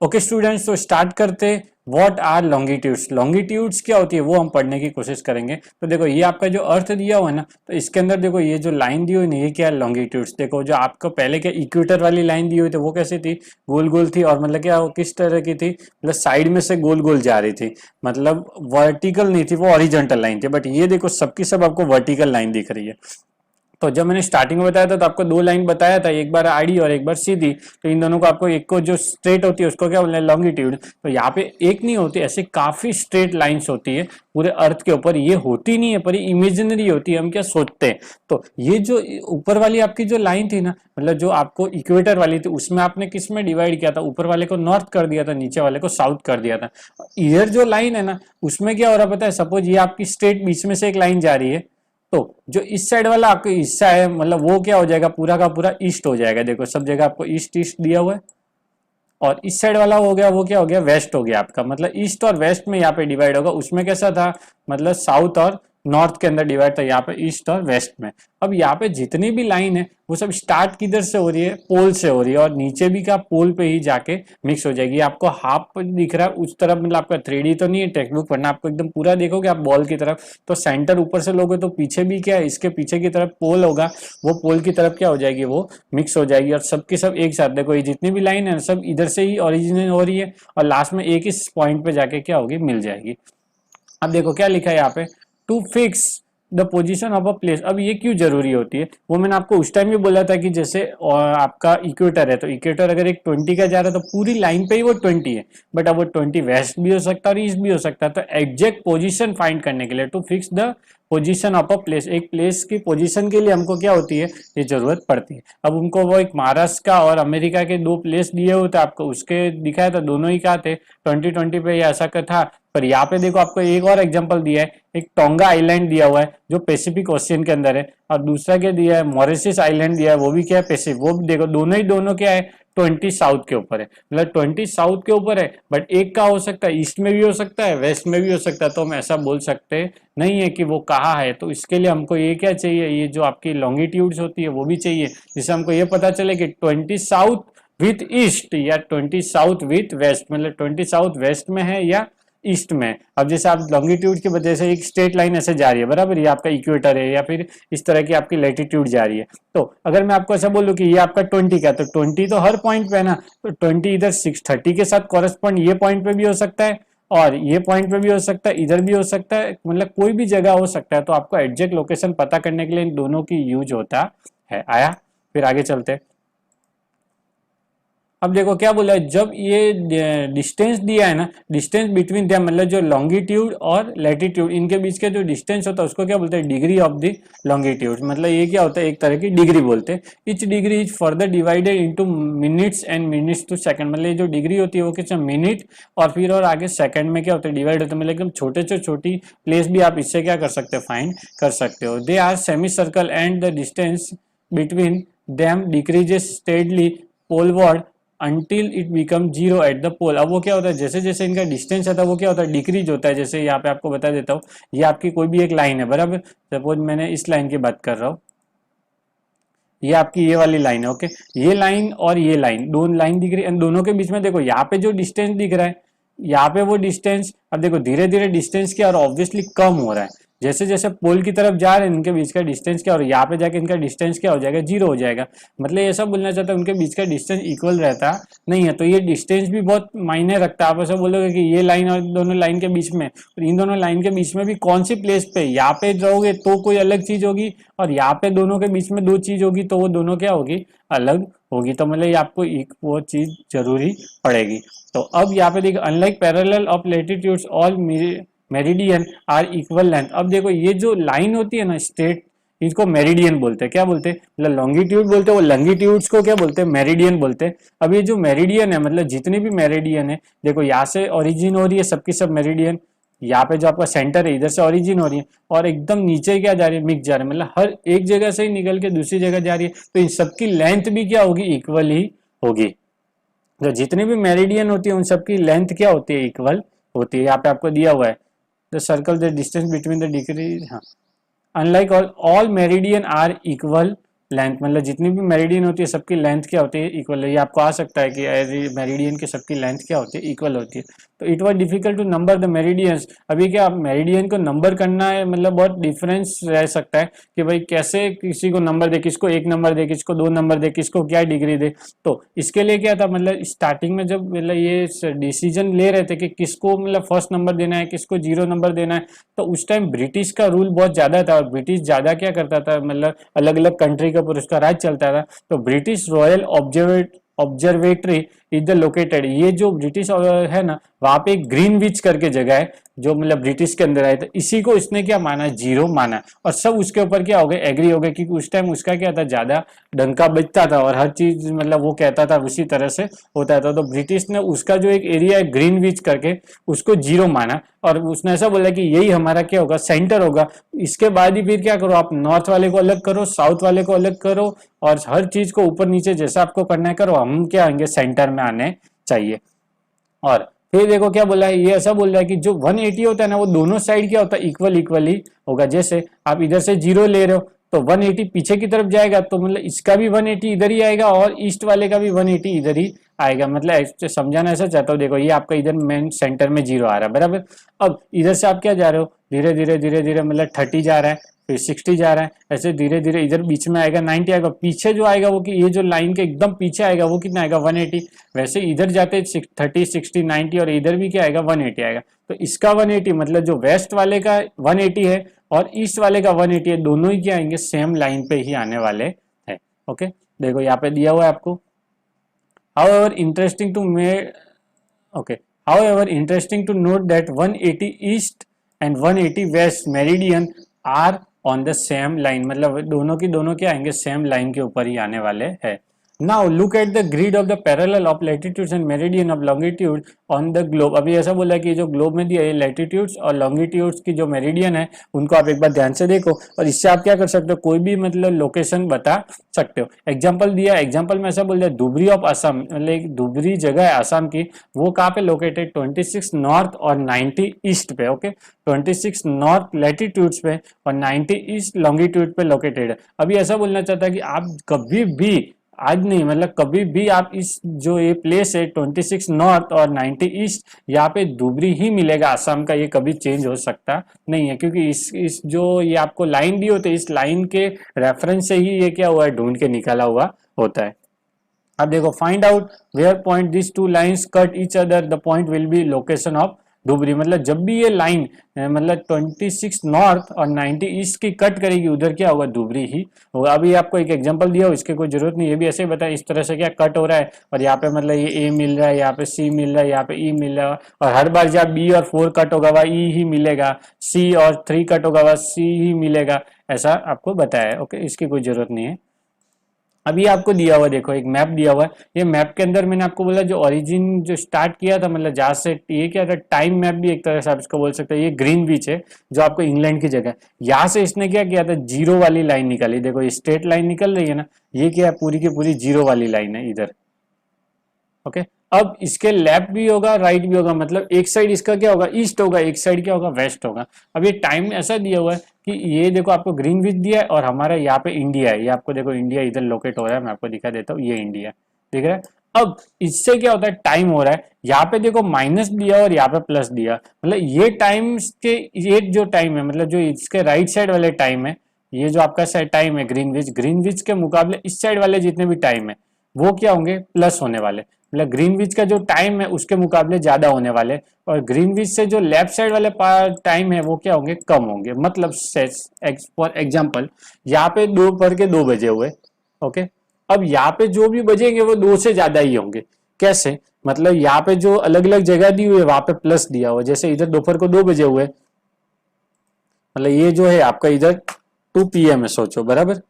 Okay students, तो start करते। What are longitudes? Longitudes क्या होती है वो हम पढ़ने की कोशिश करेंगे। तो देखो ये आपका जो अर्थ दिया हुआ है ना, तो इसके अंदर देखो ये जो लाइन दी हुई है ये क्या है? लॉन्गिट्यूड्स। देखो जो आपको पहले क्या इक्वेटर वाली लाइन दी हुई थी वो कैसी थी? गोल गोल थी, और मतलब क्या किस तरह की थी? मतलब साइड में से गोल गोल जा रही थी, मतलब वर्टिकल नहीं थी, वो हॉरिजॉन्टल लाइन थी। बट ये देखो सबकी सब आपको वर्टिकल लाइन दिख रही है। तो जब मैंने स्टार्टिंग में बताया था तो आपको दो लाइन बताया था, एक बार आड़ी और एक बार सीधी। तो इन दोनों को आपको, एक को जो स्ट्रेट होती है उसको क्या बोलते हैं? लॉन्गिट्यूड। तो यहाँ पे एक नहीं होती, ऐसे काफी स्ट्रेट लाइंस होती है पूरे अर्थ के ऊपर। ये होती नहीं है पर ये इमेजिनरी होती है, हम क्या सोचते हैं। तो ये जो ऊपर वाली आपकी जो लाइन थी ना, मतलब जो आपको इक्वेटर वाली थी, उसमें आपने किस में डिवाइड किया था? ऊपर वाले को नॉर्थ कर दिया था, नीचे वाले को साउथ कर दिया था। इधर जो लाइन है ना, उसमें क्या हो रहा पता है? सपोज ये आपकी स्ट्रेट बीच में से एक लाइन जा रही है, तो जो इस साइड वाला आपका हिस्सा है, मतलब वो क्या हो जाएगा? पूरा का पूरा ईस्ट हो जाएगा। देखो सब जगह आपको ईस्ट ईस्ट दिया हुआ है। और इस साइड वाला हो गया, वो क्या हो गया? वेस्ट हो गया आपका। मतलब ईस्ट और वेस्ट में यहाँ पे डिवाइड होगा। उसमें कैसा था? मतलब साउथ और नॉर्थ के अंदर डिवाइड था, यहाँ पे ईस्ट और वेस्ट में। अब यहाँ पे जितनी भी लाइन है वो सब स्टार्ट किधर से हो रही है? पोल से हो रही है, और नीचे भी क्या पोल पे ही जाके मिक्स हो जाएगी। आपको हाफ दिख रहा है उस तरफ, मतलब आपका 3D तो नहीं है, टेक्स्ट बुक पढ़ना, आपको एकदम पूरा देखोगे आप बॉल की तरफ, तो सेंटर ऊपर से लोगे तो पीछे भी क्या है? इसके पीछे की तरफ पोल होगा, वो पोल की तरफ क्या हो जाएगी? वो मिक्स हो जाएगी। और सबकी सब एक साथ देखो, ये जितनी भी लाइन है सब इधर से ही ओरिजिनेट हो रही है, और लास्ट में एक इस पॉइंट पे जाके क्या होगी? मिल जाएगी। अब देखो क्या लिखा है यहाँ पे? To fix the position of a place. अब ये क्यों जरूरी होती है? वो मैंने आपको उस टाइम भी बोला था कि जैसे आपका इक्वेटर है, तो इक्वेटर अगर एक 20 का जा रहा है तो पूरी लाइन पे ही वो 20 है। बट अब वो 20 वेस्ट भी हो सकता है और ईस्ट भी हो सकता है। तो एग्जैक्ट पोजीशन फाइंड करने के लिए, to fix the position of a place, एक प्लेस की पोजीशन के लिए हमको क्या होती है? ये जरूरत पड़ती है। अब उनको वो एक महाराष्ट्र का और अमेरिका के दो प्लेस दिए हुए थे आपको, उसके दिखाया था, दोनों ही क्या थे? 2020 पे ऐसा का था। पर यहाँ पे देखो आपको एक और एग्जांपल दिया है, एक टोंगा आइलैंड दिया हुआ है जो पैसिफिक ओशियन के अंदर है, और दूसरा क्या दिया है? मॉरिशस आइलैंड दिया है, वो भी क्या है? पैसिफिक। वो भी देखो दोनों ही दोनों क्या है? 20 साउथ के ऊपर है, मतलब 20 साउथ के ऊपर है। बट एक का हो सकता है ईस्ट में भी हो सकता है, वेस्ट में भी हो सकता है। तो हम ऐसा बोल सकते नहीं है कि वो कहाँ है। तो इसके लिए हमको ये क्या चाहिए? ये जो आपकी लॉन्गिट्यूड्स होती है वो भी चाहिए, जिससे हमको ये पता चले कि 20 साउथ विथ ईस्ट या 20 साउथ विथ वेस्ट, मतलब 20 साउथ वेस्ट में है या ईस्ट में। अब जैसे आप लॉन्गिट्यूड की वजह से एक स्ट्रेट लाइन ऐसे जा रही है, बराबर, ये आपका इक्वेटर है, या फिर इस तरह की आपकी लैटिट्यूड जा रही है। तो अगर मैं आपको ऐसा बोलूं कि ये आपका 20 का, तो 20 तो हर पॉइंट पे है ना, तो 20 इधर 630 के साथ कॉरेस्पॉन्ड ये पॉइंट पे भी हो सकता है, और ये पॉइंट पे भी हो सकता है, इधर भी हो सकता है, मतलब कोई भी जगह हो सकता है। तो आपको एग्जैक्ट लोकेशन पता करने के लिए इन दोनों की यूज होता है। आया? फिर आगे चलते हैं। अब देखो क्या बोला है, जब ये डिस्टेंस दिया है ना, डिस्टेंस बिटवीन देम, मतलब जो लॉन्गिट्यूड और लैटिट्यूड, इनके बीच का जो डिस्टेंस होता है उसको क्या बोलते हैं? Degree of the longitude. मतलब ये क्या होता है? एक तरह की डिग्री बोलते हैं। Each degree is further divided into minutes and minutes to second. मतलब ये जो डिग्री होती है वो किस मिनट और फिर और आगे सेकंड में क्या होता है? डिवाइड होता है। मतलब एकदम छोटे से छोटी प्लेस भी आप इससे क्या कर सकते हो? फाइंड कर सकते हो। They are semi circle and the distance between them decreases steadily poleward until it become zero at the pole. अब वो क्या होता है? जैसे जैसे इनका डिस्टेंस आता है वो क्या होता है? डिक्रीज होता है। जैसे यहाँ पे आपको बता देता हूँ, ये आपकी कोई भी एक लाइन है, बराबर। सपोज मैंने इस लाइन की बात कर रहा हूँ, ये आपकी ये वाली लाइन है, ओके। ये लाइन और ये लाइन, दोनों लाइन दिख रही है, दोनों के बीच में देखो यहाँ पे जो डिस्टेंस दिख रहा है, यहाँ पे वो डिस्टेंस, अब देखो धीरे धीरे डिस्टेंस क्या और ऑब्वियसली कम हो रहा है। जैसे जैसे पोल की तरफ जा रहे हैं इनके बीच का डिस्टेंस क्या, और यहाँ पे जाके इनका डिस्टेंस क्या हो जाएगा? जीरो हो जाएगा। मतलब ये सब बोलना चाहता है उनके बीच का डिस्टेंस इक्वल रहता नहीं है। तो ये डिस्टेंस भी बहुत मायने रखता है। आप ऐसा बोलोगे कि ये लाइन और दोनों लाइन के बीच में, और इन दोनों लाइन के बीच में भी कौन सी प्लेस पे, यहाँ पे रहोगे तो कोई अलग चीज होगी, और यहाँ पे दोनों के बीच में दो चीज होगी तो वो दोनों क्या होगी? अलग होगी। तो मतलब ये आपको एक वो चीज जरूरी पड़ेगी। तो अब यहाँ पे देखो, unlike parallel of latitudes all meridian are equal length. अब देखो ये जो लाइन होती है ना स्ट्रेट, इसको मेरिडियन बोलते हैं। क्या बोलते हैं? मतलब लॉन्गिट्यूड बोलते हैं, वो लॉन्गिट्यूड्स को क्या बोलते हैं? मेरिडियन बोलते हैं। अब ये जो मेरिडियन है, मतलब जितनी भी मेरिडियन है, देखो यहाँ से ओरिजिन हो रही है सबकी सब मेरिडियन, यहाँ पे जो आपका सेंटर है इधर से ओरिजिन हो रही है, और एकदम नीचे क्या जा रही है? मिक्स जा रही है, मतलब हर एक जगह से ही निकल के दूसरी जगह जा रही है। तो इन सबकी लेंथ भी क्या होगी? इक्वल ही होगी। तो जितनी भी मेरिडियन होती है उन सबकी लेंथ क्या होती है? इक्वल होती है। यहाँ पे आपको दिया हुआ है the circle the distance between the degree, हाँ, unlike all meridian are equal length, मतलब जितनी भी मेरिडियन होती है सबकी लेंथ क्या होती है, इक्वल है। ये आपको आ सकता है कि मेरिडियन की सबकी लेंथ क्या होती है, इक्वल होती है। तो it was difficult to number the meridians. अभी क्या मेरिडियन को नंबर करना है, मतलब बहुत डिफरेंस रह सकता है कि भाई कैसे किसी को नंबर दे, किसको 1 नंबर दे, किसको 2 नंबर दे, किसको क्या डिग्री दे। तो इसके लिए क्या था, मतलब स्टार्टिंग में जब मतलब ये डिसीजन ले रहे थे कि किसको मतलब फर्स्ट नंबर देना है, किसको 0 नंबर देना है, तो उस टाइम ब्रिटिश का रूल बहुत ज्यादा था। और ब्रिटिश ज्यादा क्या करता था, मतलब अलग अलग कंट्री का पूरा उसका राज चलता था। तो British royal observatory is the located, ये जो ब्रिटिश है ना, वहां पे एक ग्रीनविच करके जगह है जो मतलब ब्रिटिश के अंदर आए थे। इसी को इसने क्या माना, 0 माना। और सब उसके ऊपर क्या हो गए, एग्री हो गए, क्योंकि उस टाइम उसका क्या था, ज्यादा डंका बजता था और हर चीज मतलब वो कहता था उसी तरह से होता था। तो ब्रिटिश ने उसका जो एक एरिया है ग्रीनविच करके, उसको 0 माना। और उसने ऐसा बोला कि यही हमारा क्या होगा, सेंटर होगा। इसके बाद ही फिर क्या करो, आप नॉर्थ वाले को अलग करो, साउथ वाले को अलग करो, और हर चीज को ऊपर नीचे जैसा आपको करना है करो, हम क्या आएंगे, सेंटर में आने चाहिए। और फिर देखो क्या बोला है, ये ऐसा बोल रहा है कि जो 180 होता है ना, वो दोनों साइड क्या होता है, इक्वली होगा। जैसे आप इधर से 0 ले रहे हो तो 180 पीछे की तरफ जाएगा, तो मतलब इसका भी 180 इधर ही आएगा और ईस्ट वाले का भी 180 इधर ही आएगा। मतलब समझाना ऐसा चाहता हूँ, देखो ये आपका इधर मेन सेंटर में 0 आ रहा है, बराबर। अब इधर से आप क्या जा रहे हो, धीरे धीरे धीरे धीरे मतलब 30 जा रहा है, फिर 60 जा रहा है, ऐसे धीरे धीरे इधर बीच में आएगा 90 आएगा। पीछे जो आएगा वो कि ये जो लाइन के एकदम पीछे आएगा वो कितना आएगा, 180। वैसे इधर जाते 30 60 90, और इधर भी क्या आएगा, 180 आएगा। तो इसका 180 मतलब जो वेस्ट वाले का 180 है और ईस्ट वाले का 180 है, दोनों ही क्या आएंगे, सेम लाइन पे ही आने वाले हैं। ओके, देखो यहाँ पे दिया हुआ है आपको। However, interesting to me, okay. However, interesting to note that 180 east and 180 west meridian are on the same line, मतलब दोनों की दोनों क्या आएंगे, सेम लाइन के ऊपर ही आने वाले हैं। Now look at the grid of the parallel of latitudes and meridian of longitude on the globe। अभी ऐसा बोला कि जो ग्लोब में दिया है लैटिट्यूड्स और लॉन्गिट्यूड्स की जो मेरिडियन है उनको आप एक बार ध्यान से देखो, और इससे आप क्या कर सकते हो, कोई भी मतलब लोकेशन बता सकते हो। एग्जाम्पल दिया, एग्जाम्पल में ऐसा बोल दिया धुबरी ऑफ असम, मतलब एक धुबरी जगह है आसाम की, वो कहाँ पे लोकेटेड, 26 नॉर्थ और 90 ईस्ट पे। ओके, 26 नॉर्थ लैटिट्यूड्स पे और 90 ईस्ट लॉन्गिट्यूड पे लोकेटेड है। अभी ऐसा बोलना चाहता है कि आप कभी भी, आज नहीं मतलब कभी भी आप इस जो ये प्लेस है 26 नॉर्थ और 90 ईस्ट, यहाँ पे धुबरी ही मिलेगा आसाम का, ये कभी चेंज हो सकता नहीं है, क्योंकि इस जो ये आपको लाइन दी होती है, इस लाइन के रेफरेंस से ही ये क्या हुआ है, ढूंढ के निकाला हुआ होता है। अब देखो, find out where point this two lines cut each other, the point will be location of Dhubri. मतलब जब भी ये लाइन मतलब 26 नॉर्थ और 90 ईस्ट की कट करेगी, उधर क्या होगा, धुबरी ही होगा। अभी आपको एक एग्जांपल दिया हो, इसके कोई जरूरत नहीं, ये भी ऐसे ही बताया इस तरह से क्या कट हो रहा है, और यहाँ पे मतलब ये ए मिल रहा है, यहाँ पे सी मिल रहा है, यहाँ पे ई मिल रहा है, और हर बार जब बी और 4 कट होगा वह ई ही मिलेगा, सी और 3 कट होगा वह सी ही मिलेगा, ऐसा आपको बताया है। ओके, इसकी कोई जरूरत नहीं है। अभी आपको दिया हुआ देखो, एक मैप दिया हुआ है, ये मैप के अंदर मैंने आपको बोला जो ओरिजिन जो स्टार्ट किया था, मतलब जहाँ से ये क्या था, टाइम मैप भी एक तरह से आप इसको बोल सकते हैं। ये ग्रीनविच है जो आपको इंग्लैंड की जगह, यहाँ से इसने क्या किया था, 0 वाली लाइन निकाली। देखो ये स्ट्रेट लाइन निकल रही है ना, ये क्या है, पूरी की पूरी 0 वाली लाइन है इधर। ओके, अब इसके लेफ्ट भी होगा राइट भी होगा, मतलब एक साइड इसका क्या होगा, ईस्ट होगा, एक साइड क्या होगा, वेस्ट होगा। अब ये टाइम ऐसा दिया हुआ है कि ये देखो आपको ग्रीनविच दिया है और हमारा यहाँ पे इंडिया है, ये आपको देखो इंडिया इधर लोकेट हो रहा है, मैं आपको दिखा देता हूँ, ये इंडिया दिख रहा है। अब इससे क्या होता है, टाइम हो रहा है, यहाँ पे देखो माइनस दिया और यहाँ पे प्लस दिया, मतलब ये टाइम के, ये जो टाइम है मतलब जो इसके राइट साइड वाले टाइम है, ये जो आपका टाइम है ग्रीनविच, ग्रीनविच के मुकाबले इस साइड वाले जितने भी टाइम है वो क्या होंगे, प्लस होने वाले। मतलब ग्रीनविच का जो टाइम है उसके मुकाबले ज्यादा होने वाले, और ग्रीनविच से जो लेफ्ट साइड वाले टाइम है वो क्या होंगे, कम होंगे। मतलब फॉर एग्जांपल यहाँ पे दोपहर के 2 बजे हुए, ओके, अब यहाँ पे जो भी बजेंगे वो 2 से ज्यादा ही होंगे। कैसे, मतलब यहाँ पे जो अलग अलग जगह दी हुई है वहां पे प्लस दिया हुआ, जैसे इधर दोपहर को 2 बजे हुए, मतलब ये जो है आपका इधर 2 PM है, सोचो, बराबर।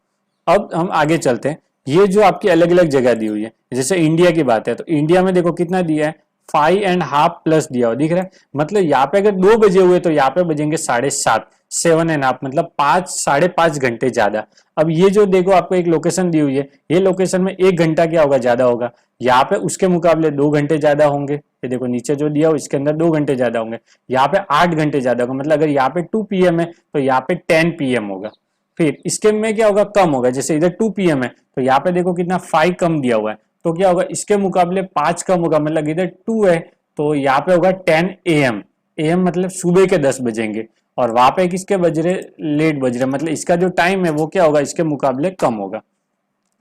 अब हम आगे चलते हैं, ये जो आपकी अलग अलग जगह दी हुई है, जैसे इंडिया की बात है तो इंडिया में देखो कितना दिया है, 5.5 प्लस दिया हुआ दिख रहा है। मतलब यहाँ पे अगर 2 बजे हुए तो यहाँ पे बजेंगे 7:30, 7.5, मतलब 5-5.5 घंटे ज्यादा। अब ये जो देखो आपको एक लोकेशन दी हुई है, ये लोकेशन में 1 घंटा क्या होगा, ज्यादा होगा, यहाँ पे उसके मुकाबले 2 घंटे ज्यादा होंगे। ये देखो नीचे जो दिया हो इसके अंदर 2 घंटे ज्यादा होंगे, यहाँ पे 8 घंटे ज्यादा होगा। मतलब अगर यहाँ पे 2 PM है तो यहाँ पे 10 PM होगा। फिर इसके में क्या होगा, कम होगा। जैसे इधर 2 PM है तो यहाँ पे देखो कितना 5 कम दिया हुआ है, तो क्या होगा इसके मुकाबले 5 कम होगा, मतलब इधर 2 है तो यहाँ पे होगा 10 AM। AM मतलब सुबह के 10 बजेंगे, और वहां पे किसके बज रहे, लेट बज रहे, मतलब इसका जो टाइम है वो क्या होगा इसके मुकाबले कम होगा।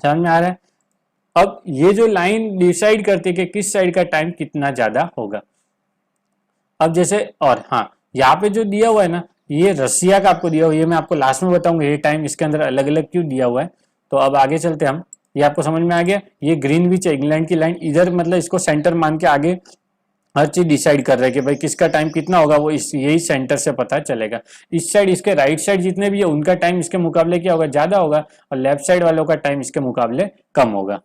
समझ में आ रहा है? अब ये जो लाइन डिसाइड करती है कि किस साइड का टाइम कितना ज्यादा होगा। अब जैसे, और हाँ, यहाँ पे जो दिया हुआ है ना, ये रसिया का आपको दिया हुआ है, ये मैं आपको लास्ट में बताऊंगा ये टाइम इसके अंदर अलग अलग क्यों दिया हुआ है। तो अब आगे चलते हम, ये आपको समझ में आ गया। ये ग्रीनविच है, इंग्लैंड की लाइन, इधर मतलब इसको सेंटर मान के आगे हर चीज डिसाइड कर रहा है कि भाई किसका टाइम कितना होगा, वो इस यही सेंटर से पता चलेगा। इस साइड इसके राइट साइड जितने भी है उनका टाइम इसके मुकाबले क्या होगा, ज्यादा होगा, और लेफ्ट साइड वालों का टाइम इसके मुकाबले कम होगा।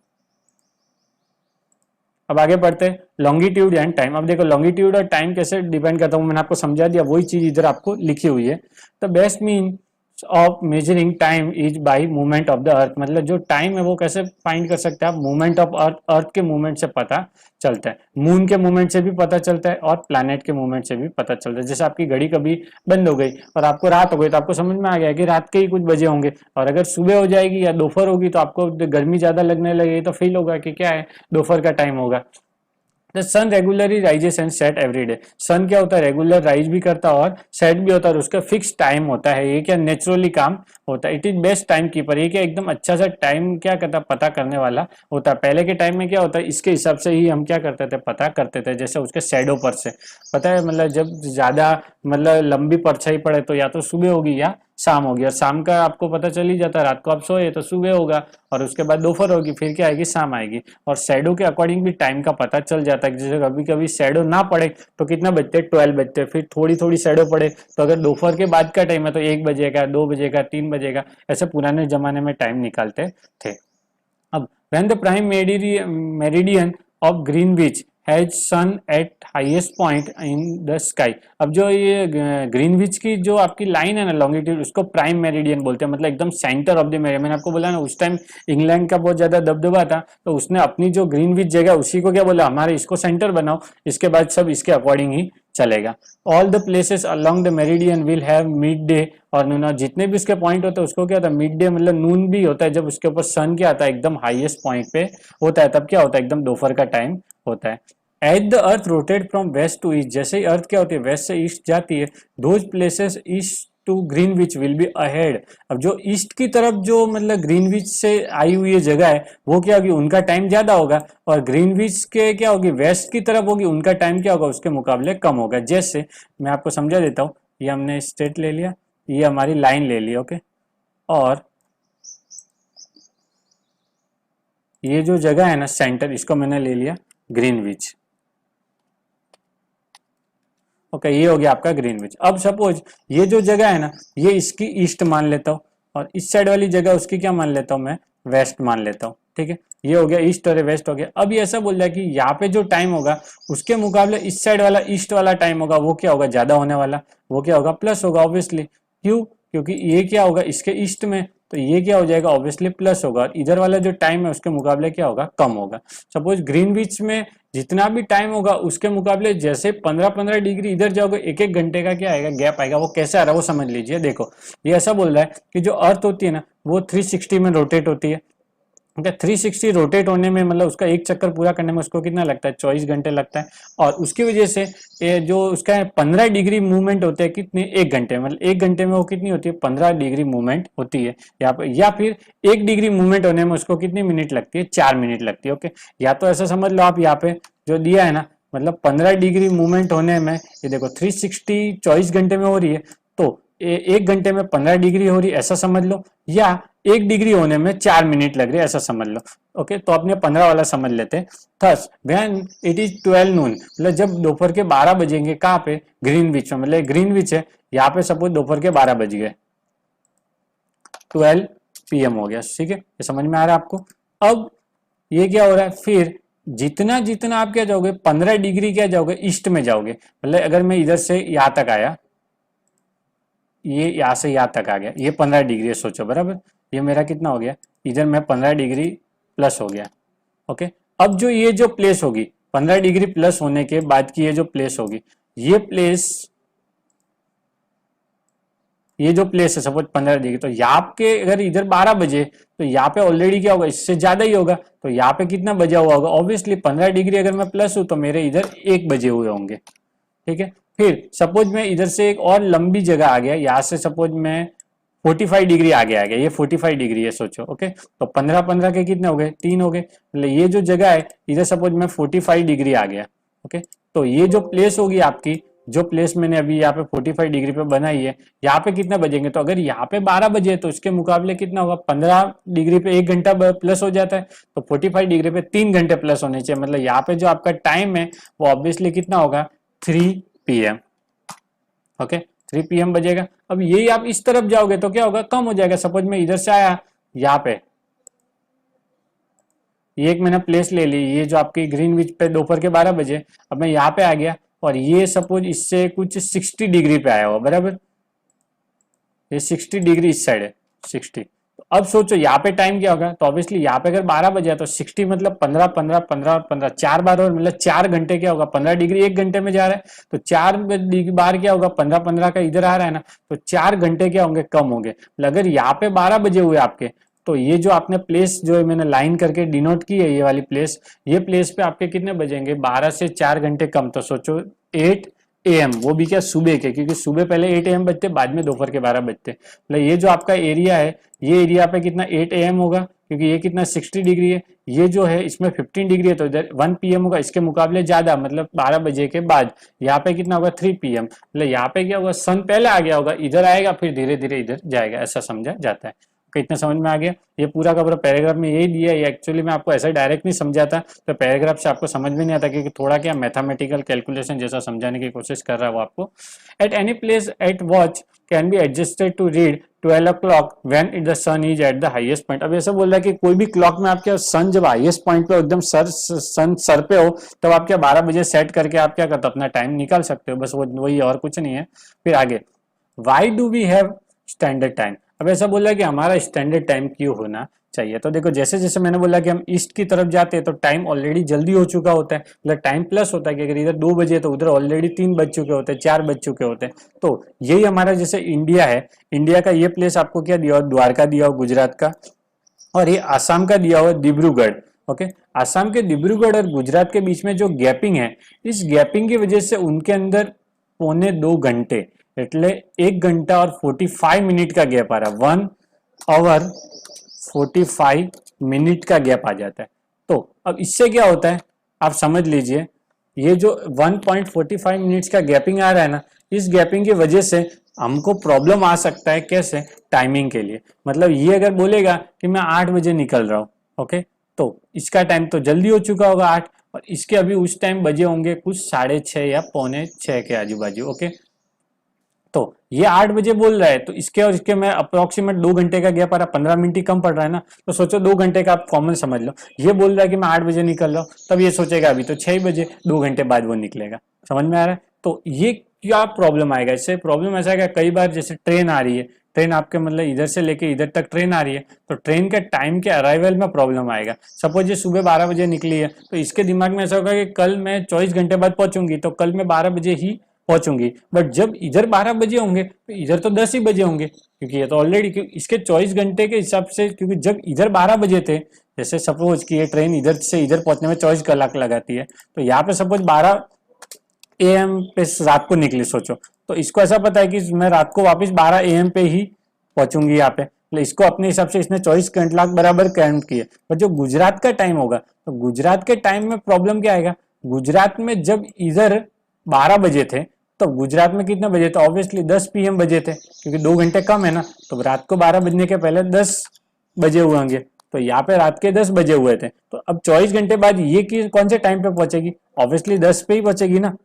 अब आगे बढ़ते हैं, लॉन्गिट्यूड एंड टाइम। अब देखो लॉन्गिट्यूड और टाइम कैसे डिपेंड करता हूँ, मैंने आपको समझा दिया, वही चीज इधर आपको लिखी हुई है। The best mean of measuring time is by movement of the earth, मतलब जो टाइम है वो कैसे फाइंड कर सकते हैं आप, मूवमेंट ऑफ अर्थ, अर्थ के मूवमेंट से पता चलता है, मून के मूवमेंट से भी पता चलता है, और प्लैनेट के मूवमेंट से भी पता चलता है। जैसे आपकी घड़ी कभी बंद हो गई और आपको रात हो गई तो आपको समझ में आ गया कि रात के ही कुछ बजे होंगे, और अगर सुबह हो जाएगी या दोपहर होगी तो आपको गर्मी ज्यादा लगने लगेगी तो फील होगा कि क्या है, दोपहर का टाइम होगा। The sun regularly rises and set every day, sun क्या होता है, रेगुलर राइज भी करता है और सेट भी होता है, और उसका फिक्स टाइम होता है। ये क्या नेचुरली काम होता है। It is best time keeper, ये क्या एकदम अच्छा सा टाइम क्या करता है, पता करने वाला होता है। पहले के टाइम में क्या होता है, इसके हिसाब से ही हम क्या करते थे, पता करते थे। जैसे उसके शैडो पर से पता है, मतलब जब ज्यादा मतलब लंबी परछाई पड़े तो या तो सुबह होगी या शाम होगी, और शाम का आपको पता चल ही जाता है, रात को आप सोए तो सुबह होगा, और उसके बाद दोपहर होगी, फिर क्या आएगी, शाम आएगी। और शैडो के अकॉर्डिंग भी टाइम का पता चल जाता है। जैसे कभी कभी शैडो ना पड़े तो कितना बजते, 12 बजते, फिर थोड़ी थोड़ी शैडो पड़े तो अगर दोपहर के बाद का टाइम है तो 1 बजेगा, 2 बजेगा, 3 बजेगा, ऐसे पुराने जमाने में टाइम निकालते थे। अब when the prime meridian of Greenwich has sun at highest point in the sky, अब जो ये ग्रीनविच की जो आपकी लाइन है ना लॉन्गिट्यूड, उसको प्राइम मेरिडियन बोलते हैं, मतलब एकदम सेंटर ऑफ द मेरिडियन। मैंने आपको बोला ना उस टाइम इंग्लैंड का बहुत ज्यादा दबदबा था, तो उसने अपनी जो ग्रीनविच जगह उसी को क्या बोला, हमारे इसको सेंटर बनाओ, इसके बाद सब इसके अकॉर्डिंग ही चलेगा। All the places along the meridian will have mid day और नून, जितने भी उसके पॉइंट होते हैं उसको क्या होता है, मिड डे मतलब नून भी होता है, जब उसके ऊपर सन क्या आता है एकदम हाईएस्ट पॉइंट पे होता है, तब क्या होता है एकदम दोपहर का टाइम होता है। As the earth rotate from west to east, जैसे ही अर्थ क्या होती है वेस्ट से ईस्ट जाती है, those places east to Greenwich will be ahead. अब जो ईस्ट की तरफ जो मतलब ग्रीनविच से आई हुई जगह है वो क्या होगी, उनका टाइम ज्यादा होगा, और ग्रीनविच के क्या होगी, वेस्ट की तरफ होगी, उनका टाइम क्या होगा उसके मुकाबले कम होगा। जैसे मैं आपको समझा देता हूँ, ये हमने स्टेट ले लिया, ये हमारी लाइन ले ली, ओके, और ये जो जगह है ना सेंटर, इसको मैंने ले लिया ग्रीनविच, ओके, ये हो गया आपका ग्रीनविच। अब सपोज ये जो जगह है ना ये इसकी ईस्ट मान लेता हूँ, और इस साइड वाली जगह उसकी क्या मान लेता हूँ मैं, वेस्ट मान लेता हूँ, ठीक है। ये हो गया ईस्ट और वेस्ट हो गया। अब ये ऐसा बोल रहा है कि यहाँ पे जो टाइम होगा उसके मुकाबले इस साइड वाला ईस्ट वाला टाइम होगा, वो क्या होगा, ज्यादा होने वाला, वो क्या होगा, प्लस होगा ऑब्वियसली। क्यों, क्योंकि ये क्या होगा इसके ईस्ट में, तो ये क्या हो जाएगा ऑब्वियसली प्लस होगा, और इधर वाला जो टाइम है उसके मुकाबले क्या होगा, कम होगा। सपोज ग्रीनविच में जितना भी टाइम होगा उसके मुकाबले जैसे 15-15 डिग्री इधर जाओगे, एक एक घंटे का क्या आएगा, गैप आएगा। वो कैसे आ रहा है वो समझ लीजिए। देखो ये ऐसा बोल रहा है कि जो अर्थ होती है ना वो 360 में रोटेट होती है, ठीक है। 360 रोटेट होने में मतलब उसका एक चक्कर पूरा करने में उसको कितना लगता है, 24 घंटे लगता है, और उसकी वजह से ये जो उसका 15 डिग्री मूवमेंट होते हैं कितने, 1 घंटे में, मतलब 1 घंटे में वो कितनी होती है, 15 डिग्री मूवमेंट होती है यहाँ पर। या फिर 1 डिग्री मूवमेंट होने में उसको कितनी मिनट लगती है, 4 मिनट लगती है, ओके। या तो ऐसा समझ लो आप, यहाँ पे जो दिया है ना मतलब 15 डिग्री मूवमेंट होने में, ये देखो 360 24 घंटे में हो रही है, तो 1 घंटे में 15 डिग्री हो रही है ऐसा समझ लो, या 1 डिग्री होने में 4 मिनट लग रही है ऐसा समझ लो, ओके। तो अपने 15 वाला समझ लेते हैं। थस व्हेन इट इज 12 नून, मतलब जब दोपहर के 12 बजेंगे, कहाँ पे, ग्रीनविच में, मतलब ग्रीनविच है यहाँ पे, सपोज दोपहर के 12 बज गए, 12 PM हो गया, ठीक है। ये समझ में आ रहा है आपको। अब ये क्या हो रहा है, फिर जितना जितना आप क्या जाओगे 15 डिग्री क्या जाओगे, ईस्ट में जाओगे, मतलब अगर मैं इधर से यहाँ तक आया, ये यहाँ से यहाँ तक आ गया, ये 15 डिग्री है, सोचो बराबर, ये मेरा कितना हो गया, इधर में 15 डिग्री प्लस हो गया, ओके। अब जो ये जो प्लेस होगी 15 डिग्री प्लस होने के बाद की ये जो प्लेस होगी, ये प्लेस ये जो प्लेस है सपोज 15 डिग्री, तो यहाँ पे अगर इधर 12 बजे तो यहाँ पे ऑलरेडी क्या होगा, इससे ज्यादा ही होगा, तो यहाँ पे कितना बजा हुआ होगा, ऑब्वियसली 15 डिग्री अगर मैं प्लस हूं तो मेरे इधर 1 बजे हुए होंगे, ठीक है। फिर सपोज मैं इधर से एक और लंबी जगह आ गया, यहाँ से सपोज मैं 45 डिग्री आगे आ गया, ये 45 डिग्री है सोचो, ओके। तो 15 15 के कितने हो गए, 3 हो गए, मतलब ये जो जगह है इधर सपोज मैं 45 डिग्री आ गया, ओके। तो ये जो प्लेस होगी आपकी, जो प्लेस मैंने अभी यहाँ पे 45 डिग्री पे बनाई है, यहाँ पे कितना बजेंगे, तो अगर यहाँ पे 12 बजे तो इसके मुकाबले कितना होगा, 15 डिग्री पे 1 घंटा प्लस हो जाता है, तो 45 डिग्री पे 3 घंटे प्लस होने चाहिए, मतलब यहाँ पे जो आपका टाइम है वो ऑब्वियसली कितना होगा, 3 PM, ओके, 3 PM बजेगा। अब यही आप इस तरफ जाओगे तो क्या होगा, कम हो जाएगा। सपोज मैं इधर से आया, यहाँ पे ये एक मैंने प्लेस ले ली, ये जो आपकी ग्रीनविच पे दोपहर के 12 बजे, अब मैं यहाँ पे आ गया और ये सपोज इससे कुछ 60 डिग्री पे आया हुआ, बराबर, ये 60 डिग्री इस साइड है, 60। तो अब सोचो यहाँ पे टाइम क्या होगा, तो ऑब्वियसली यहाँ पे अगर 12 बजे तो 60 मतलब 15 15 15 15 4 बार, और मतलब 4 घंटे क्या होगा, 15 डिग्री 1 घंटे में जा रहा है, तो 4 बार क्या होगा, 15 15 का इधर आ रहा है ना, तो 4 घंटे क्या होंगे, कम होंगे। मतलब अगर यहाँ पे 12 बजे हुए आपके, तो ये जो आपने प्लेस जो है मैंने लाइन करके डिनोट की है, ये वाली प्लेस, ये प्लेस पे आपके कितने बजेंगे, 12 से 4 घंटे कम, तो सोचो 8 AM, वो भी क्या सुबह के, क्योंकि सुबह पहले 8 AM बजते, बाद में दोपहर के 12 बजते। मतलब ये जो आपका एरिया है, ये एरिया पे कितना 8 AM होगा, क्योंकि ये कितना 60 डिग्री है, ये जो है इसमें 15 डिग्री है, तो इधर 1 PM होगा, इसके मुकाबले ज्यादा, मतलब 12 बजे के बाद यहाँ पे कितना होगा, 3 PM। मतलब यहाँ पे क्या होगा, सन पहले आ गया होगा, इधर आएगा, फिर धीरे धीरे इधर जाएगा, ऐसा समझा जाता है। इतना समझ में आ गया, ये पूरा का पूरा पैराग्राफ में यही दिया है। एक्चुअली मैं आपको ऐसा डायरेक्ट नहीं समझाता, तो पैराग्राफ से आपको समझ में नहीं आता, क्योंकि थोड़ा क्या मैथमेटिकल कैलकुलेशन जैसा समझाने की कोशिश कर रहा है वो आपको। At any place at watch can be adjusted to read 12 o'clock when the sun is at the highest point. अब ऐसा बोल रहा है कि कोई भी क्लॉक में आपके सन जब हाईएस्ट पॉइंट पे एकदम सन सर पे हो, तब आप क्या 12 बजे सेट करके आप क्या करते हो, अपना टाइम निकाल सकते हो, बस वो वही, और कुछ नहीं है। फिर आगे, why do we have standard time. अब ऐसा बोला कि हमारा स्टैंडर्ड टाइम क्यों होना चाहिए, तो देखो जैसे जैसे मैंने बोला कि हम ईस्ट की तरफ जाते हैं तो टाइम ऑलरेडी जल्दी हो चुका होता है, मतलब टाइम प्लस होता है कि अगर इधर 2 बजे तो उधर ऑलरेडी 3 बज चुके होते हैं, 4 बज चुके होते हैं। तो यही हमारा जैसे इंडिया है, इंडिया का ये प्लेस आपको क्या दिया हो, द्वारका दिया हो गुजरात का, और ये आसाम का दिया हुआ डिब्रूगढ़, ओके। आसाम के डिब्रूगढ़ और गुजरात के बीच में जो गैपिंग है, इस गैपिंग की वजह से उनके अंदर 1.25 घंटे, એટલે 1 घंटा और 45 मिनट का गैप आ रहा है, 1 आवर 45 मिनट का गैप आ जाता है। तो अब इससे क्या होता है आप समझ लीजिए, ये जो 1.45 मिनट्स का गैपिंग आ रहा है ना, इस गैपिंग की वजह से हमको प्रॉब्लम आ सकता है, कैसे, टाइमिंग के लिए। मतलब ये अगर बोलेगा कि मैं 8 बजे निकल रहा हूँ, ओके, तो इसका टाइम तो जल्दी हो चुका होगा 8, और इसके अभी उस टाइम बजे होंगे कुछ 6:30 या 5:45 के आजू बाजू, ओके। तो ये 8 बजे बोल रहा है, तो इसके और इसके में अप्रोक्सीमेट 2 घंटे का गैप आ रहा है, 15 मिनट ही कम पड़ रहा है ना, तो सोचो 2 घंटे का आप कॉमन समझ लो। ये बोल रहा है कि मैं 8 बजे निकल रहा हूँ, तब ये सोचेगा अभी तो 6 बजे, 2 घंटे बाद वो निकलेगा। समझ में आ रहा है। तो ये क्या प्रॉब्लम आएगा, इससे प्रॉब्लम ऐसा है, कई बार जैसे ट्रेन आ रही है, ट्रेन आपके मतलब इधर से लेके इधर तक ट्रेन आ रही है, तो ट्रेन के टाइम के अराइवल में प्रॉब्लम आएगा। सपोज ये सुबह 12 बजे निकली है, तो इसके दिमाग में ऐसा होगा कि कल मैं 24 घंटे बाद पहुंचूंगी, तो कल मैं 12 बजे ही पहुंचूंगी। बट जब इधर 12 बजे होंगे तो इधर तो 10 ही बजे होंगे, क्योंकि ये तो ऑलरेडी इसके 24 घंटे के हिसाब से, क्योंकि जब इधर 12 बजे थे, जैसे सपोज कि ये ट्रेन इधर से इधर पहुंचने में 24 कलाक लगाती है, तो यहाँ पे सपोज 12 AM पे रात को निकली, सोचो, तो इसको ऐसा पता है कि मैं रात को वापस 12 AM पे ही पहुंचूंगी यहाँ पे, इसको अपने हिसाब से इसने 24 कलाक बराबर काउंट किए। पर जो गुजरात का टाइम होगा, तो गुजरात के टाइम में प्रॉब्लम क्या आएगा, गुजरात में जब इधर 12 बजे थे, तो गुजरात में कितने बजे थे, ऑब्वियसली 10 PM बजे थे, क्योंकि 2 घंटे कम है ना, तो रात को 12 बजने के पहले 10 बजे हुए होंगे, तो यहाँ पे रात के 10 बजे हुए थे, तो अब 24 घंटे बाद ये कौन से टाइम पे पहुंचेगी, ऑब्वियसली 10 पे ही पहुंचेगी ना।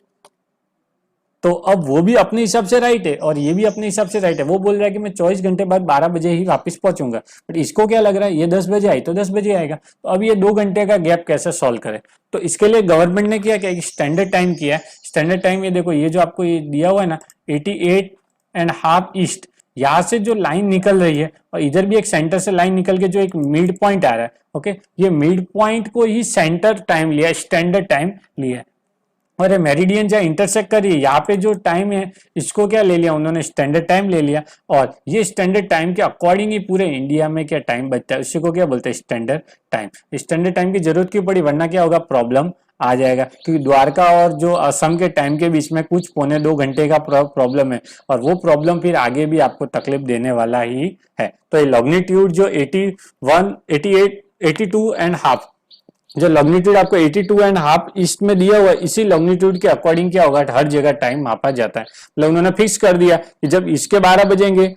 तो अब वो भी अपने हिसाब से राइट है और ये भी अपने हिसाब से राइट है। वो बोल रहा है कि मैं 24 घंटे बाद 12 बजे ही वापस पहुंचूंगा, बट इसको क्या लग रहा है, ये 10 बजे आई तो 10 बजे आएगा, तो अब ये 2 घंटे का गैप कैसे सॉल्व करे। तो इसके लिए गवर्नमेंट ने किया क्या, स्टैंडर्ड टाइम किया। स्टैंडर्ड टाइम ये देखो, ये जो आपको ये दिया हुआ है ना 88.5 ईस्ट, यहाँ से जो लाइन निकल रही है और इधर भी एक सेंटर से लाइन निकल के जो एक मिड पॉइंट आ रहा है, ओके, ये मिड पॉइंट को ही सेंटर टाइम लिया, स्टैंडर्ड टाइम लिया। और ये मेरिडियन जहाँ इंटरसेक्ट कर रही है, यहाँ पे जो टाइम है इसको क्या ले लिया उन्होंने, स्टैंडर्ड टाइम ले लिया। और ये स्टैंडर्ड टाइम के अकॉर्डिंग ही पूरे इंडिया में क्या टाइम बचता है, उसी को क्या बोलते हैं, स्टैंडर्ड टाइम। स्टैंडर्ड टाइम की जरूरत क्यों पड़ी, वरना क्या होगा, प्रॉब्लम आ जाएगा, क्योंकि द्वारका और जो असम के टाइम के बीच में कुछ 1.25 घंटे का प्रॉब्लम है, और वो प्रॉब्लम फिर आगे भी आपको तकलीफ देने वाला ही है। तो ये लॉन्गिट्यूड जो 81, 88, 82.5, जो लॉन्गिट्यूड आपको 82.5 ईस्ट में दिया हुआ है, इसी लॉन्गिट्यूड के अकॉर्डिंग क्या होगा, हर जगह टाइम मापा जाता है। मतलब उन्होंने फिक्स कर दिया कि जब इसके 12 बजेंगे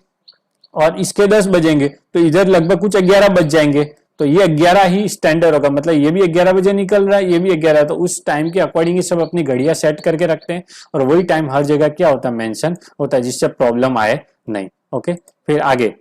और इसके 10 बजेंगे तो इधर लगभग कुछ 11 बज जाएंगे, तो ये 11 ही स्टैंडर्ड होगा, मतलब ये भी 11 बजे निकल रहा है, ये भी 11, तो उस टाइम के अकॉर्डिंग ही सब अपनी घड़ियां सेट करके रखते हैं, और वही टाइम हर जगह क्या होता है, मेंशन होता है, जिससे प्रॉब्लम आए नहीं। ओके, फिर आगे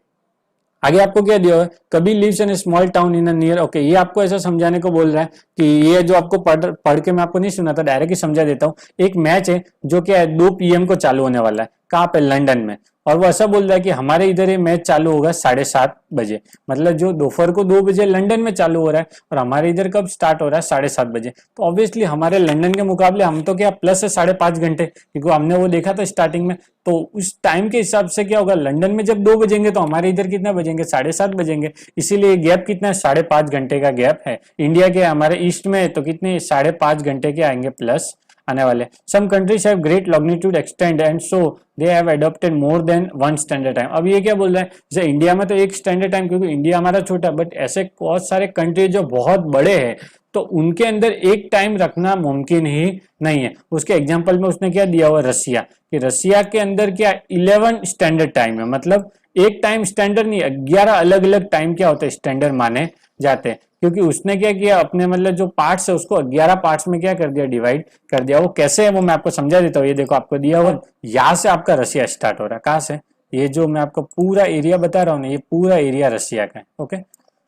आगे आपको क्या दिया हुआ है, कभी lives in small town in near. Okay, ये आपको ऐसा समझाने को बोल रहा है कि ये जो आपको पढ़ के मैं आपको नहीं सुना था, डायरेक्ट ही समझा देता हूँ। एक मैच है जो क्या है 2 PM को चालू होने वाला है, कहाँ पे, लंदन में, और वो ऐसा बोल रहा है कि हमारे इधर ये मैच चालू होगा 7:30 बजे, मतलब जो दोपहर को 2 बजे लंदन में चालू हो रहा है, और हमारे इधर कब स्टार्ट हो रहा है, 7:30 बजे। तो ऑब्वियसली हमारे लंदन के मुकाबले हम तो क्या प्लस है 5.5 घंटे, क्योंकि हमने वो देखा था स्टार्टिंग में। तो उस टाइम के हिसाब से क्या होगा, लंदन में जब 2 बजेंगे तो हमारे इधर कितना बजेंगे, 7:30 बजेंगे, इसीलिए गैप कितना है, 5.5 घंटे का गैप है। इंडिया के हमारे ईस्ट में तो कितने 5.5 घंटे के आएंगे प्लस आने वाले। Some countries have great longitude extend and so they have adopted more than 1 standard time. अब ये क्या बोल रहा है, जैसे इंडिया में तो एक स्टैंडर्ड टाइम, क्योंकि इंडिया हमारा छोटा, बट ऐसे बहुत सारे कंट्री जो बहुत बड़े हैं तो उनके अंदर एक टाइम रखना मुमकिन ही नहीं है। उसके एग्जांपल में उसने क्या दिया हुआ, रसिया, कि रसिया के अंदर क्या 11 स्टैंडर्ड टाइम है, मतलब एक टाइम स्टैंडर्ड नहीं, 11 अलग अलग टाइम क्या होते हैं, स्टैंडर्ड माने जाते हैं। क्योंकि उसने क्या किया, अपने मतलब जो पार्ट्स है उसको 11 पार्ट्स में क्या कर दिया, डिवाइड कर दिया। वो कैसे है वो मैं आपको समझा देता हूँ। ये देखो आपको दिया हुआ, यहाँ से आपका रसिया स्टार्ट हो रहा है, कहाँ से, ये जो मैं आपको पूरा एरिया बता रहा हूँ ना, ये पूरा एरिया रसिया का है। ओके,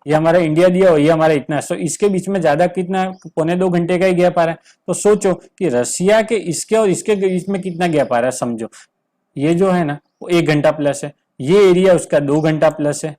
ये हमारा इंडिया दिया हो, ये हमारा इतना है, तो इसके बीच में ज्यादा कितना 1.25 घंटे का ही गैप आ रहा है। तो सोचो कि रसिया के इसके और इसके बीच में कितना गैप आ रहा है, समझो, ये जो है ना वो 1 घंटा प्लस है, ये एरिया उसका 2 घंटा प्लस है,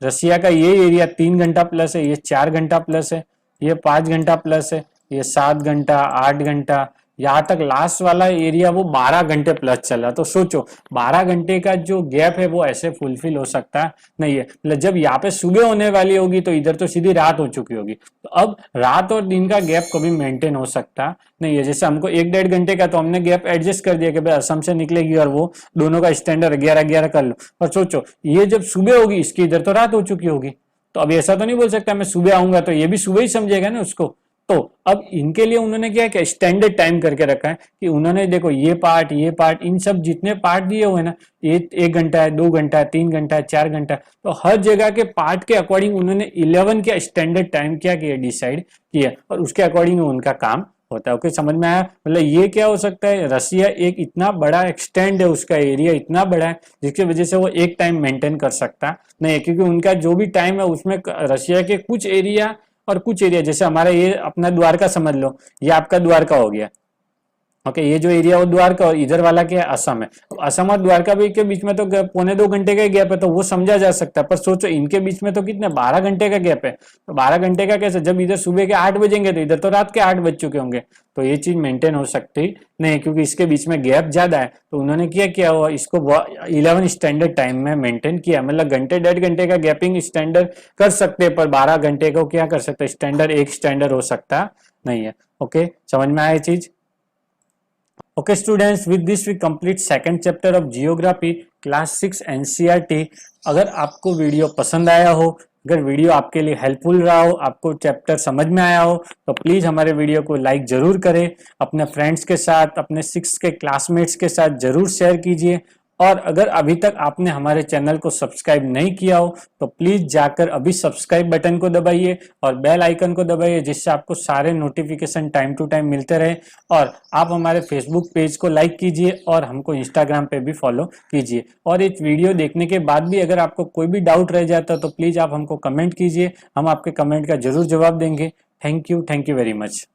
रसिया का ये एरिया 3 घंटा प्लस है, ये 4 घंटा प्लस है, ये 5 घंटा प्लस है, ये 7 घंटा, 8 घंटा, यहाँ तक लास्ट वाला एरिया वो 12 घंटे प्लस चला। तो सोचो 12 घंटे का जो गैप है वो ऐसे फुलफिल हो सकता नहीं है। मतलब जब यहाँ पे सुबह होने वाली होगी तो इधर तो सीधी रात हो चुकी होगी, तो अब रात और दिन का गैप कभी मेंटेन हो सकता नहीं है। जैसे हमको 1-1.5 घंटे का, तो हमने गैप एडजस्ट कर दिया कि भाई असम से निकलेगी और वो दोनों का स्टैंडर्ड 11-11 कर लो। और सोचो ये जब सुबह होगी, इसकी इधर तो रात हो चुकी होगी, तो अब ऐसा तो नहीं बोल सकता मैं सुबह आऊंगा तो ये भी सुबह ही समझेगा ना उसको। तो अब इनके लिए उन्होंने क्या क्या स्टैंडर्ड टाइम करके रखा है, कि उन्होंने देखो ये पार्ट इन सब जितने पार्ट दिए हुए ना, ये 1 घंटा है, 2 घंटा है, 3 घंटा है, 4 घंटा है, तो हर जगह के पार्ट के अकॉर्डिंग उन्होंने 11 का स्टैंडर्ड टाइम क्या किया, डिसाइड किया, और उसके अकॉर्डिंग उनका काम होता है। ओके, समझ में आया। मतलब ये क्या हो सकता है, रसिया एक इतना बड़ा एक्सटेंड है, उसका एरिया इतना बड़ा है जिसकी वजह से वो एक टाइम मेंटेन कर सकता नहीं है, क्योंकि उनका जो भी टाइम है उसमें रसिया के कुछ एरिया और कुछ एरिया, जैसे हमारा ये अपना द्वारका समझ लो, ये आपका द्वारका हो गया। ओके, ये जो एरिया वो द्वारका, और इधर वाला क्या है, असम है। असम और द्वारका भी के बीच में तो 1.25 घंटे का गैप है, तो वो समझा जा सकता है। पर सोचो इनके बीच में तो कितने 12 घंटे का गैप है, तो 12 घंटे का कैसे, जब इधर सुबह के 8 बजेंगे तो इधर तो रात के 8 बज चुके होंगे, तो ये चीज मेंटेन हो सकती नहीं, क्योंकि इसके बीच में गैप ज्यादा है। तो उन्होंने किया हुआ, इसको 11 स्टैंडर्ड टाइम में मेंटेन किया, मतलब घंटे 1.5 घंटे का गैपिंग स्टैंडर्ड कर सकते हैं, पर 12 घंटे को क्या कर सकते, स्टैंडर्ड एक स्टैंडर्ड हो सकता नहीं है। ओके, समझ में आया चीज। Okay students, with this we complete second chapter of geography class 6 NCERT। अगर आपको वीडियो पसंद आया हो, अगर वीडियो आपके लिए हेल्पफुल रहा हो, आपको चैप्टर समझ में आया हो, तो प्लीज़ हमारे वीडियो को लाइक ज़रूर करें, अपने फ्रेंड्स के साथ, अपने 6 के क्लासमेट्स के साथ ज़रूर शेयर कीजिए। और अगर अभी तक आपने हमारे चैनल को सब्सक्राइब नहीं किया हो तो प्लीज जाकर अभी सब्सक्राइब बटन को दबाइए और बेल आइकन को दबाइए, जिससे आपको सारे नोटिफिकेशन टाइम टू टाइम मिलते रहे। और आप हमारे फेसबुक पेज को लाइक कीजिए और हमको इंस्टाग्राम पे भी फॉलो कीजिए। और इस वीडियो देखने के बाद भी अगर आपको कोई भी डाउट रह जाता तो प्लीज आप हमको कमेंट कीजिए, हम आपके कमेंट का जरूर जवाब देंगे। Thank you very much.